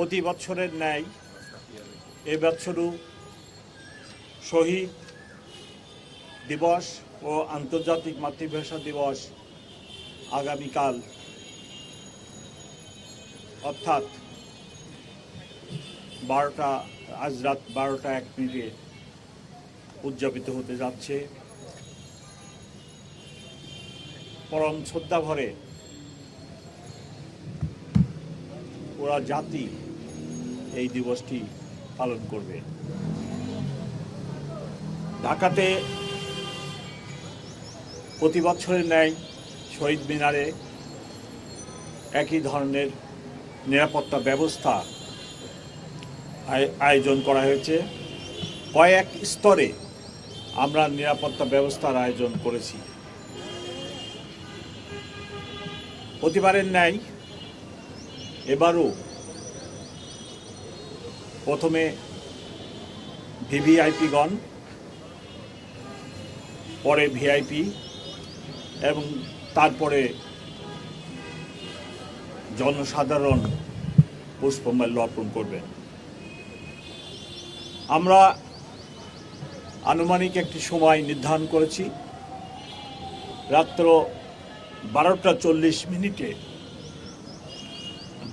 প্রতি বছরের ন্যায় এ বছরও শহীদ দিবস ও আন্তর্জাতিক মাতৃভাষা দিবস আগামীকাল অর্থাৎ আজ রাত 12:01 উদযাপিত হতে যাচ্ছে। পরম শ্রদ্ধা ভরে ওরা জাতি এই দিবসটি পালন করবে। ঢাকাতে প্রতি বছরের ন্যায় শহীদ মিনারে একই ধরনের নিরাপত্তা ব্যবস্থা আয়োজন করা হয়েছে। কয়েক স্তরে আমরা নিরাপত্তা ব্যবস্থার আয়োজন করেছি। প্রতিবারের ন্যায় এবারও প্রথমে ভিভিআইপিগণ, পরে ভিআইপি এবং তারপরে জনসাধারণ পুষ্পমাল্য অর্পণ করবেন। আমরা আনুমানিক একটি সময় নির্ধারণ করেছি। রাত্র 12:40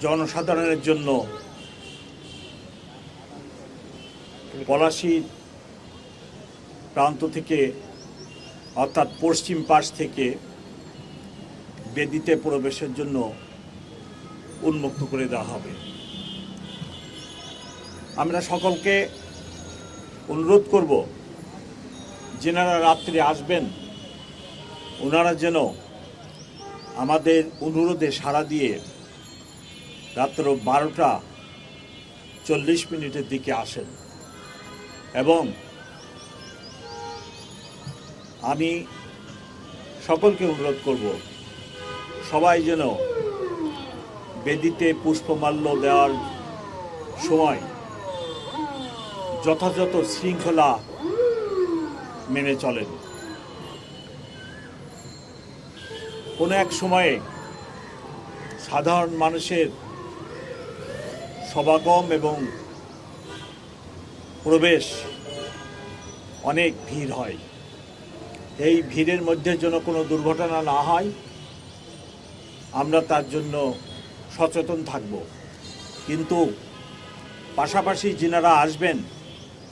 জনসাধারণের জন্য পলাশী প্রান্ত থেকে অর্থাৎ পশ্চিম পাশ থেকে বেদিতে প্রবেশের জন্য উন্মুক্ত করে দেওয়া হবে। আমরা সকলকে অনুরোধ করব, যেনারা রাত্রে আসবেন ওনারা যেন আমাদের অনুরোধে সাড়া দিয়ে রাত্র 12:40 দিকে আসেন। এবং আমি সকলকে অনুরোধ করব, সবাই যেন বেদিতে পুষ্পমাল্য দেওয়ার সময় যথাযথ শৃঙ্খলা মেনে চলেন। কোনো এক সময়ে সাধারণ মানুষের সমাগম এবং প্রবেশ অনেক ভিড় হয়। এই ভিড়ের মধ্যে যেন কোনো দুর্ঘটনা না হয় আমরা তার জন্য সচেতন থাকব। কিন্তু পাশাপাশি যিনারা আসবেন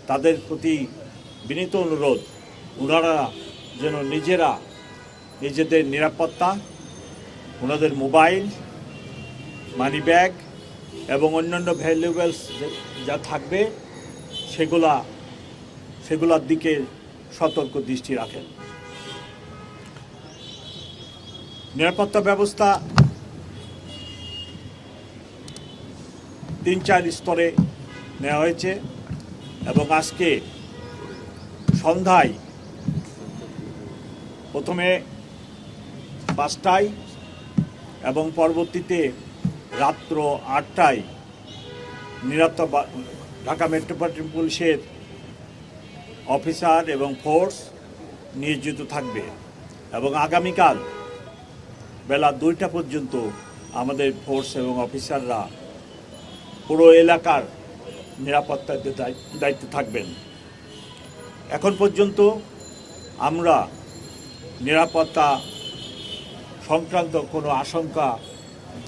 তাদের প্রতি বিনীত অনুরোধ, ওনারা যেন নিজেদের নিরাপত্তা, ওনাদের মোবাইল, মানি ব্যাগ এবং অন্যান্য ভ্যালুয়েবলস যা থাকবে সেগুলার দিকে সতর্ক দৃষ্টি রাখেন। নিরাপত্তা ব্যবস্থা 3-4 স্তরে নেওয়া হয়েছে এবং আজকে সন্ধ্যায় প্রথমে 5টায় এবং পরবর্তীতে রাত্র 8টায় ঢাকা মেট্রোপলিটন পুলিশের অফিসার এবং ফোর্স নিয়োজিত থাকবে এবং আগামীকাল বেলা 2টা পর্যন্ত আমাদের ফোর্স এবং অফিসাররা পুরো এলাকার নিরাপত্তার দায়িত্বে থাকবেন। এখন পর্যন্ত আমরা নিরাপত্তা সংক্রান্ত কোনো আশঙ্কা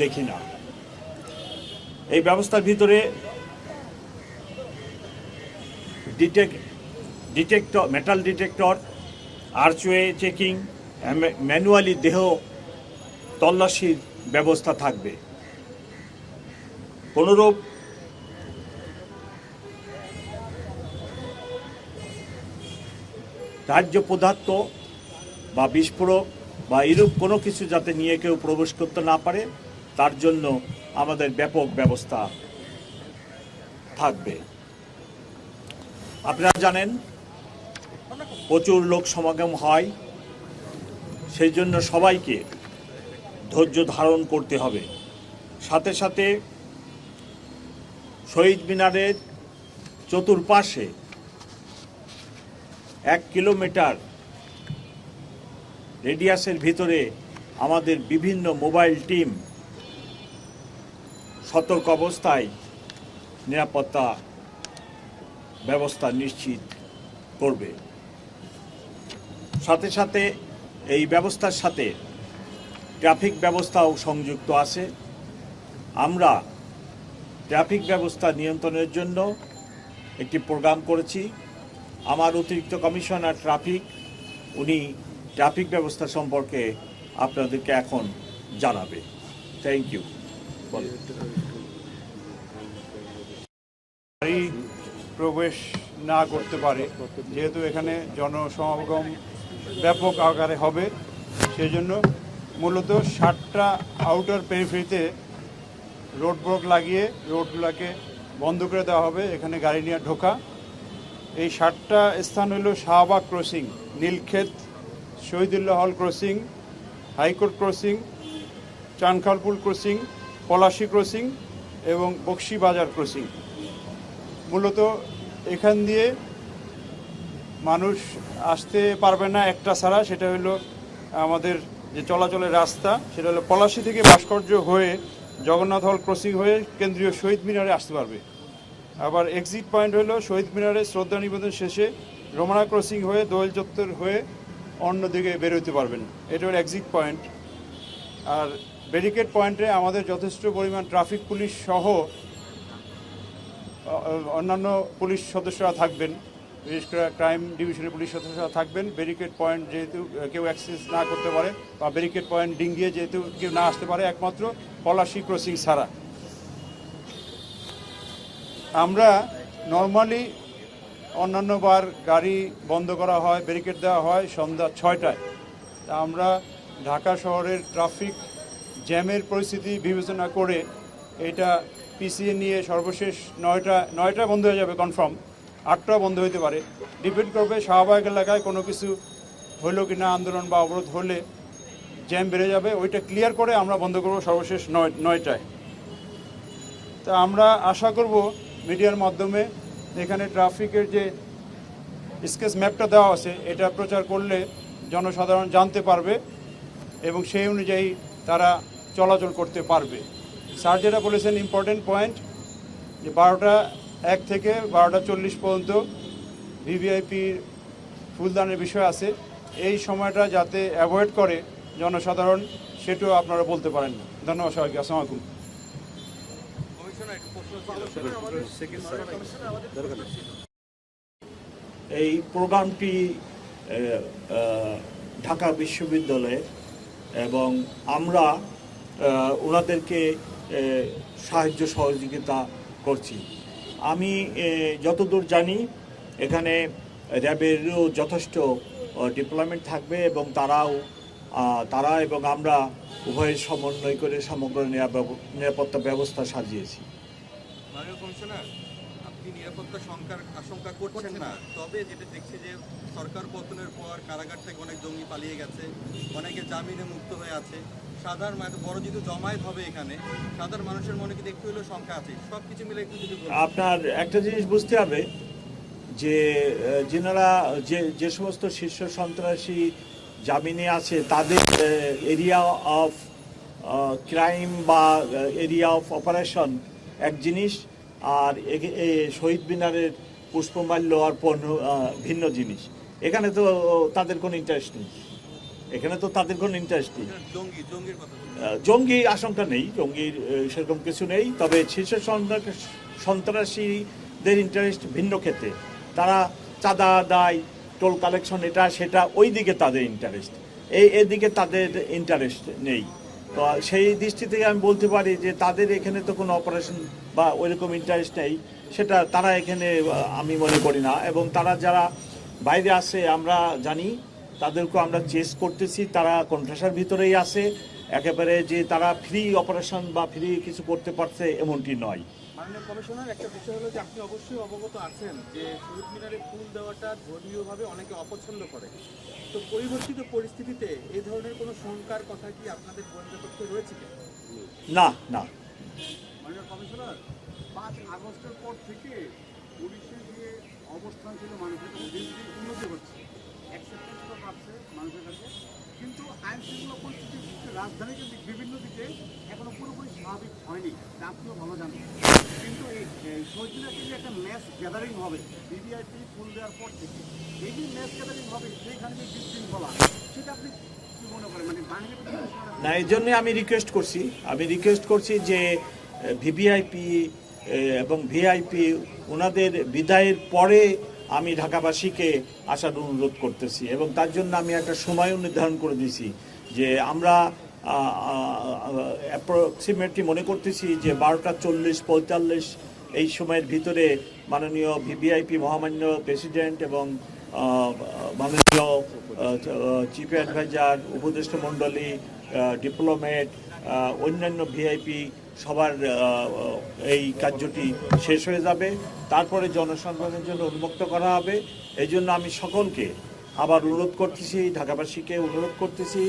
দেখি না। এই ব্যবস্থার ভিতরে metal detector, archway checking, manually দেহ তল্লাশির ব্যবস্থা থাকবে। কোনোরূপ দাহ্য পদার্থ বা বিস্ফোরক বা এরূপ কোনো কিছু যাতে নিয়ে কেউ প্রবেশ করতে না পারে তার জন্য আমাদের ব্যাপক ব্যবস্থা থাকবে। আপনারা জানেন প্রচুর লোক সমাগম হয়, সেই জন্য সবাইকে ধৈর্য ধারণ করতে হবে। সাথে সাথে শহীদ মিনারের চতুর্পাশে 1 কিলোমিটার রেডিয়াসের ভিতরে আমাদের বিভিন্ন মোবাইল টিম সতর্ক অবস্থায় নিরাপত্তা ব্যবস্থা নিশ্চিত করবে। সাথে সাথে এই ব্যবস্থার সাথে ট্রাফিক ব্যবস্থাও সংযুক্ত আছে। আমরা ট্রাফিক ব্যবস্থা নিয়ন্ত্রণের জন্য একটি প্রোগ্রাম করেছি। আমার অতিরিক্ত কমিশনার ট্রাফিক উনি ট্রাফিক ব্যবস্থা সম্পর্কে আপনাদেরকে এখন জানাবে। Thank you. গাড়ি প্রবেশ না করতে পারে, যেহেতু এখানে জনসমাগম ব্যাপক আকারে হবে, সেজন্য মূলত 60টা আউটার পেরিফেরিতে রোড ব্লক লাগিয়ে রোডগুলোকে বন্ধ করে দেওয়া হবে এখানে গাড়ি নিয়ে ঢোকা। এই 60টা স্থান হলো Shahbag crossing, Nilkhet, Shahidullah Hall crossing, High Court crossing, Chankharpul crossing, Palashi crossing এবং বক্সি বাজার ক্রসিং। মূলত এখান দিয়ে মানুষ আসতে পারবে না একটা ছাড়া, সেটা হলো আমাদের যে চলাচলের রাস্তা, সেটা হলো পলাশী থেকে ভাস্কর্য হয়ে জগন্নাথ হল ক্রসিং হয়ে কেন্দ্রীয় শহীদ মিনারে আসতে পারবে। আবার এক্সিট পয়েন্ট হলো শহীদ মিনারে শ্রদ্ধা নিবেদন শেষে রমনা ক্রসিং হয়ে দোয়েল চত্বর হয়ে অন্যদিকে বেরোতে পারবেন। এটা হলো এক্সিট পয়েন্ট। আর ব্যারিকেড পয়েন্টে আমাদের যথেষ্ট পরিমাণ ট্রাফিক পুলিশ সহ অন্যান্য পুলিশ সদস্যরা থাকবেন, বিশেষ করে ক্রাইম ডিভিশনের পুলিশ সদস্যরা থাকবেন। ব্যারিকেড পয়েন্ট যেহেতু কেউ অ্যাক্সেস না করতে পারে বা ব্যারিকেড পয়েন্ট ডিঙ্গিয়ে যেহেতু কেউ না আসতে পারে একমাত্র পলাশী ক্রসিং ছাড়া। আমরা নর্মালি অন্যান্যবার গাড়ি বন্ধ করা হয়, ব্যারিকেড দেওয়া হয় সন্ধ্যা 6টায়। তা আমরা ঢাকা শহরের ট্রাফিক জ্যামের পরিস্থিতি বিবেচনা করে এটা পিছিয়ে নিয়ে সর্বশেষ 9টা বন্ধ হয়ে যাবে কনফার্ম, 8টাও বন্ধ হতে পারে, ডিপেন্ড করবে শাহবাগ এলাকায় কোনো কিছু হলো কি না, আন্দোলন বা অবরোধ হলে জ্যাম বেড়ে যাবে, ওইটা ক্লিয়ার করে আমরা বন্ধ করব সর্বশেষ 9টায়। তা আমরা আশা করব মিডিয়ার মাধ্যমে এখানে ট্রাফিকের যে স্কেচ ম্যাপটা দেওয়া আছে এটা প্রচার করলে জনসাধারণ জানতে পারবে এবং সেই অনুযায়ী তারা চলাচল করতে পারবে। স্যার যেটা বলেছেন ইম্পর্টেন্ট পয়েন্ট, যে 12টা 1 থেকে 12টা 40 পর্যন্ত ভিভিআইপির ফুলদানের বিষয় আছে, এই সময়টা যাতে অ্যাভয়েড করে জনসাধারণ সেটাও আপনারা বলতে পারেন না। ধন্যবাদ সবাইকে। আসসালামু আলাইকুম। এই প্রোগ্রামটি ঢাকা বিশ্ববিদ্যালয়ে এবং আমরা ওনাদেরকে সাহায্য সহযোগিতা করছি। আমি যতদূর জানি এখানে র্যাবেরও যথেষ্ট ডিপ্লয়মেন্ট থাকবে এবং তারা এবং আমরা উভয়ের সমন্বয় করে সমগ্র নিরাপত্তা ব্যবস্থা সাজিয়েছি। মাননীয় কমিশনার, আপনি নিরাপত্তা আশঙ্কা করছেন না, তবে যেটা দেখছি যে সরকার পতনের পর কারাগার থেকে অনেক জঙ্গি পালিয়ে গেছে, অনেকে জামিনে মুক্ত হয়ে আছে, সাধারণ বড় যেহেতু জমায়েত হবে এখানে, সাধারণ মানুষের মনে কিন্তু একটু হলেও সংখ্যা আছে, সব কিছু মিলে একটু যদি আপনার একটা জিনিস বুঝতে হবে যে যেনারা যে সমস্ত শীর্ষ সন্ত্রাসী জামিনে আছে তাদের এরিয়া অফ ক্রাইম বা এরিয়া অফ অপারেশন এক জিনিস, আর শহীদ মিনারের পুষ্পমাল্য অর্পণ ভিন্ন জিনিস। এখানে তো তাদের কোনো ইন্টারেস্ট নেই, জঙ্গি আশঙ্কা নেই, জঙ্গির সেরকম কিছু নেই। তবে শীর্ষ সন্ত্রাসীদের ইন্টারেস্ট ভিন্ন ক্ষেত্রে, তারা চাঁদা আদায়, টোল কালেকশন, এটা সেটা, ওই দিকে তাদের ইন্টারেস্ট, এদিকে তাদের ইন্টারেস্ট নেই। তো সেই দৃষ্টি থেকে আমি বলতে পারি যে তাদের এখানে তো কোনো অপারেশন বা ওইরকম ইন্টারেস্ট নেই, সেটা তারা এখানে আমি মনে করি না। এবং তারা যারা বাইরে আসে আমরা জানি, তাদেরকেও আমরা চেস করতেছি, তারা কন্ট্রাসার ভিতরেই আছে, একেবারে যে তারা ফ্রি অপারেশন বা ফ্রি কিছু করতে পারছে এমনটি নয়। মাননীয় কমিশনার, একটা বিষয় হলো যে আপনি অবশ্যই অবগত আছেন যে শহীদ মিনারে ফুল দেওয়াটা ধর্মীয়ভাবে অনেকে অপছন্দ করে। তো পরিবর্তিত পরিস্থিতিতে এই ধরনের কোনো শঙ্কার কথা কি আপনাদের গোয়েন্দা তথ্য রয়েছে? না না। মাননীয় কমিশনার, 5 আগস্টের পর থেকে পুলিশের যে অবস্থান ছিল মানুষের কাছে উন্নতি হচ্ছে, অ্যাকসেপ্টেন্সটা বাড়ছে মানুষের কাছে, কিন্তু আইন শৃঙ্খলা পরিস্থিতি রাজধানীর বিভিন্ন দিকে এখনো পুরোপুরি স্বাভাবিক হয়নি, আপনিও ভালো জানেন। কিন্তু এই ওইখানে actually একটা ম্যাচ গ্যাদারিং হবে ভিভিআইপি ফুল দেওয়ার পর থেকে। এই যে ম্যাচ গ্যাদারিং হবে সেইখানে যে বিশৃঙ্খলা, সেটা আপনি কি মনে করেন? মানে বাহিনীর প্রতি না, এই জন্যে আমি রিকোয়েস্ট করছি যে ভিভিআইপি এবং ভিআইপি ওনাদের বিদায়ের পরে আমি ঢাকাবাসীকে আসার অনুরোধ করতেছি, এবং তার জন্য আমি একটা সময়ও নির্ধারণ করে দিয়েছি যে আমরা অ্যাপ্রক্সিমেটলি মনে করতেছি যে 12:40-45 এই সময়ের ভিতরে মাননীয় ভিভিআইপি মহামান্য প্রেসিডেন্ট এবং মাননীয় চিফ অ্যাডভাইজার, উপদেষ্টা মণ্ডলী, ডিপ্লোমেট, অন্যান্য ভিআইপি সবার এই কার্যটি শেষ হয়ে যাবে। তারপরে জনসাধারণের জন্য উন্মুক্ত করা হবে। এই জন্য আমি সকলকে আবার অনুরোধ করতেছি, ঢাকাবাসীকে অনুরোধ করতেছি,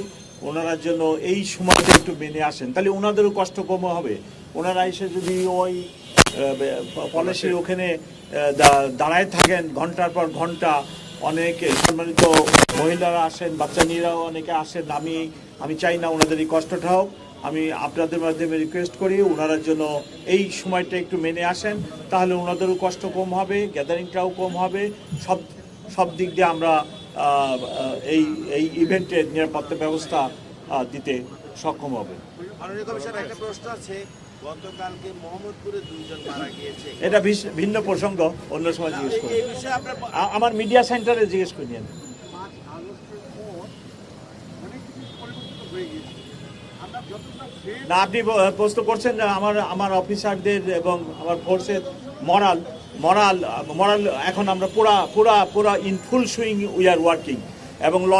ওনারা যেন এই সময়টা একটু মেনে আসেন, তাহলে ওনাদেরও কষ্ট কম হবে। ওনারা এসে যদি ওই পলাশির ওখানে দাঁড়ায় থাকেন ঘন্টার পর ঘন্টা, অনেক সম্মানিত মহিলারা আসেন, বাচ্চা মেয়েরাও অনেকে আসেন, আমি চাই না ওনাদের এই কষ্টটা হোক। আমি আপনাদের মাধ্যমে রিকোয়েস্ট করি ওনারা জন্য এই সময়টা একটু মেনে আসেন, তাহলে ওনাদেরও কষ্ট কম হবে, গ্যাদারিংটাও কম হবে, সব দিক দিয়ে আমরা এই ইভেন্টের নিরাপত্তা ব্যবস্থা দিতে সক্ষম হবে। মাননীয় কমিশনার, একটা প্রশ্ন আছে, গতকালকে মোহাম্মদপুরে 2 জন মারা গিয়েছে, এটা ভিন্ন প্রসঙ্গ, অন্য সময় জিজ্ঞেস করুন। এই বিষয়ে আপনার আমার মিডিয়া সেন্টারে জিজ্ঞেস করে নিন। 5 আগস্টের পর অনেক কিছু পরিবর্তিত হয়ে গিয়েছে। আমরা যতটা না, আপনি প্রশ্ন করছেন যে আমার অফিসারদের এবং আমার ফোর্সের মরাল এখন আমরা পুরা in full swing we are working, এবং law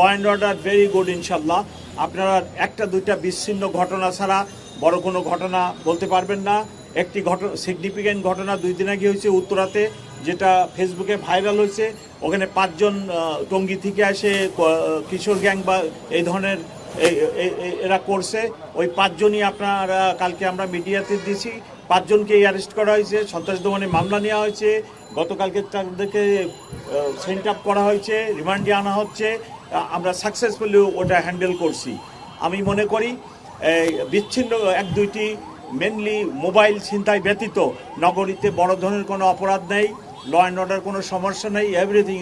and order very good ইনশাল্লাহ। আপনারা একটা দুইটা বিচ্ছিন্ন ঘটনা ছাড়া বড় কোনো ঘটনা বলতে পারবেন না। একটি সিগনিফিক্যান্ট ঘটনা 2 দিন আগে হয়েছে উত্তরাতে, যেটা ফেসবুকে ভাইরাল হয়েছে। ওখানে 5 জন টঙ্গী থেকে এসে কিশোর গ্যাং বা এই ধরনের এরা করছে। ওই 5 জনই আপনারা কালকে আমরা মিডিয়াতে দিয়েছি, 5 জনকেই অ্যারেস্ট করা হয়েছে, সন্ত্রাস দমনে মামলা নেওয়া হয়েছে। গতকালকে তাদেরকে সেন্ট আপ করা হয়েছে, রিমান্ডে আনা হচ্ছে। আমরা সাকসেসফুলি ওটা হ্যান্ডেল করছি। আমি মনে করি বিচ্ছিন্ন 1-2টি মেনলি মোবাইল ছিনতাই ব্যতীত নগরীতে বড় ধরনের কোনো অপরাধ নেই, ল অ্যান্ড অর্ডার কোনো সমস্যা নেই, এভরিথিং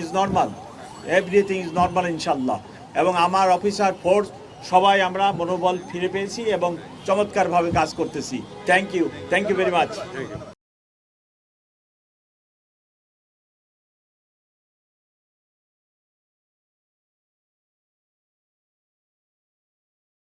ইজ নর্মাল ইনশাল্লাহ। এবং আমার অফিসার ফোর্স সবাই আমরা মনোবল ফিরে পেয়েছি এবং চমৎকারভাবে কাজ করতেছি। Thank you very much.